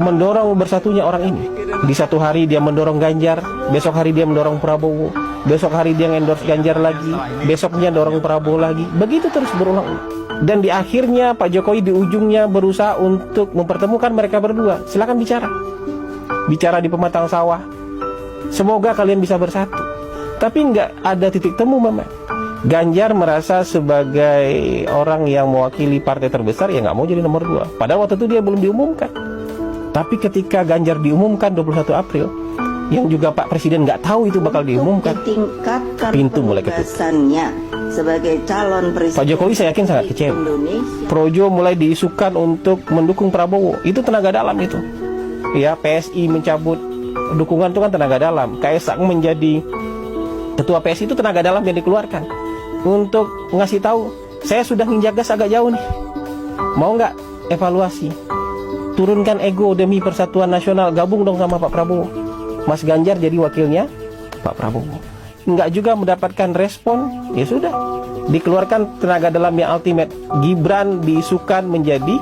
mendorong bersatunya orang ini. Di satu hari dia mendorong Ganjar, besok hari dia mendorong Prabowo, besok hari dia endorse Ganjar lagi, besoknya dorong Prabowo lagi. Begitu terus berulang-ulang. Dan di akhirnya Pak Jokowi di ujungnya berusaha untuk mempertemukan mereka berdua. Silakan bicara. Bicara di pematang sawah. Semoga kalian bisa bersatu. Tapi nggak ada titik temu, Mama. Ganjar merasa sebagai orang yang mewakili partai terbesar, ya nggak mau jadi nomor 2. Padahal waktu itu dia belum diumumkan. Tapi ketika Ganjar diumumkan 21 April, yang juga Pak Presiden nggak tahu itu bakal diumumkan, pintu mulai ketutup. Sebagai calon presiden, Pak Jokowi saya yakin sangat kecewa. Projo mulai diisukan untuk mendukung Prabowo. Itu tenaga dalam itu. Ya, PSI mencabut dukungan itu kan tenaga dalam. Kaisang menjadi ketua PSI itu tenaga dalam yang dikeluarkan untuk ngasih tahu, saya sudah nginjak gas agak jauh nih, mau nggak evaluasi, turunkan ego demi persatuan nasional, gabung dong sama Pak Prabowo. Mas Ganjar jadi wakilnya Pak Prabowo. Nggak juga mendapatkan respon, ya sudah, dikeluarkan tenaga dalam yang ultimate. Gibran diisukan menjadi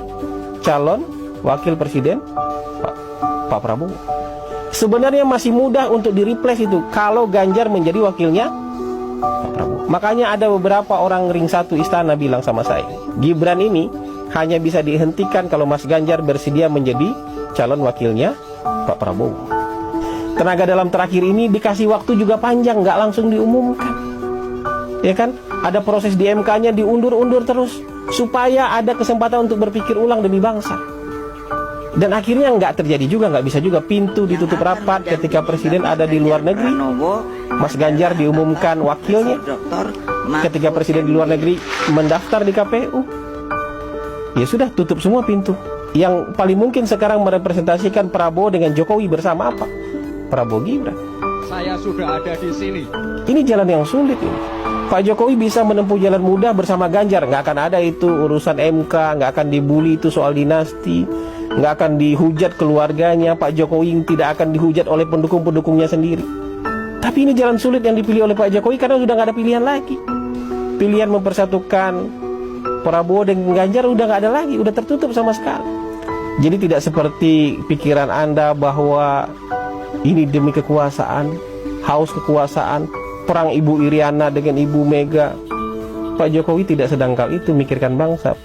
calon wakil presiden Pak Prabowo. Sebenarnya masih mudah untuk di-replace itu kalau Ganjar menjadi wakilnya Pak Prabowo. Makanya ada beberapa orang ring satu istana bilang sama saya, Gibran ini hanya bisa dihentikan kalau Mas Ganjar bersedia menjadi calon wakilnya Pak Prabowo. Tenaga dalam terakhir ini dikasih waktu juga panjang, nggak langsung diumumkan. Ya kan? Ada proses di MK-nya diundur-undur terus supaya ada kesempatan untuk berpikir ulang demi bangsa. Dan akhirnya nggak terjadi juga, nggak bisa juga. Pintu ditutup rapat ketika Presiden ada di luar negeri. Mas Ganjar diumumkan wakilnya ketika Presiden di luar negeri mendaftar di KPU. Ya sudah, tutup semua pintu. Yang paling mungkin sekarang merepresentasikan Prabowo dengan Jokowi bersama apa? Prabowo Gibran. Saya sudah ada di sini. Ini jalan yang sulit ini. Pak Jokowi bisa menempuh jalan mudah bersama Ganjar. Nggak akan ada itu urusan MK, nggak akan dibully itu soal dinasti, nggak akan dihujat keluarganya. Pak Jokowi tidak akan dihujat oleh pendukung-pendukungnya sendiri. Tapi ini jalan sulit yang dipilih oleh Pak Jokowi karena sudah nggak ada pilihan lagi. Pilihan mempersatukan Prabowo dengan Ganjar udah nggak ada lagi, udah tertutup sama sekali. Jadi tidak seperti pikiran Anda bahwa ini demi kekuasaan, haus kekuasaan, perang Ibu Iriana dengan Ibu Mega. Pak Jokowi tidak sedangkal itu mikirkan bangsa.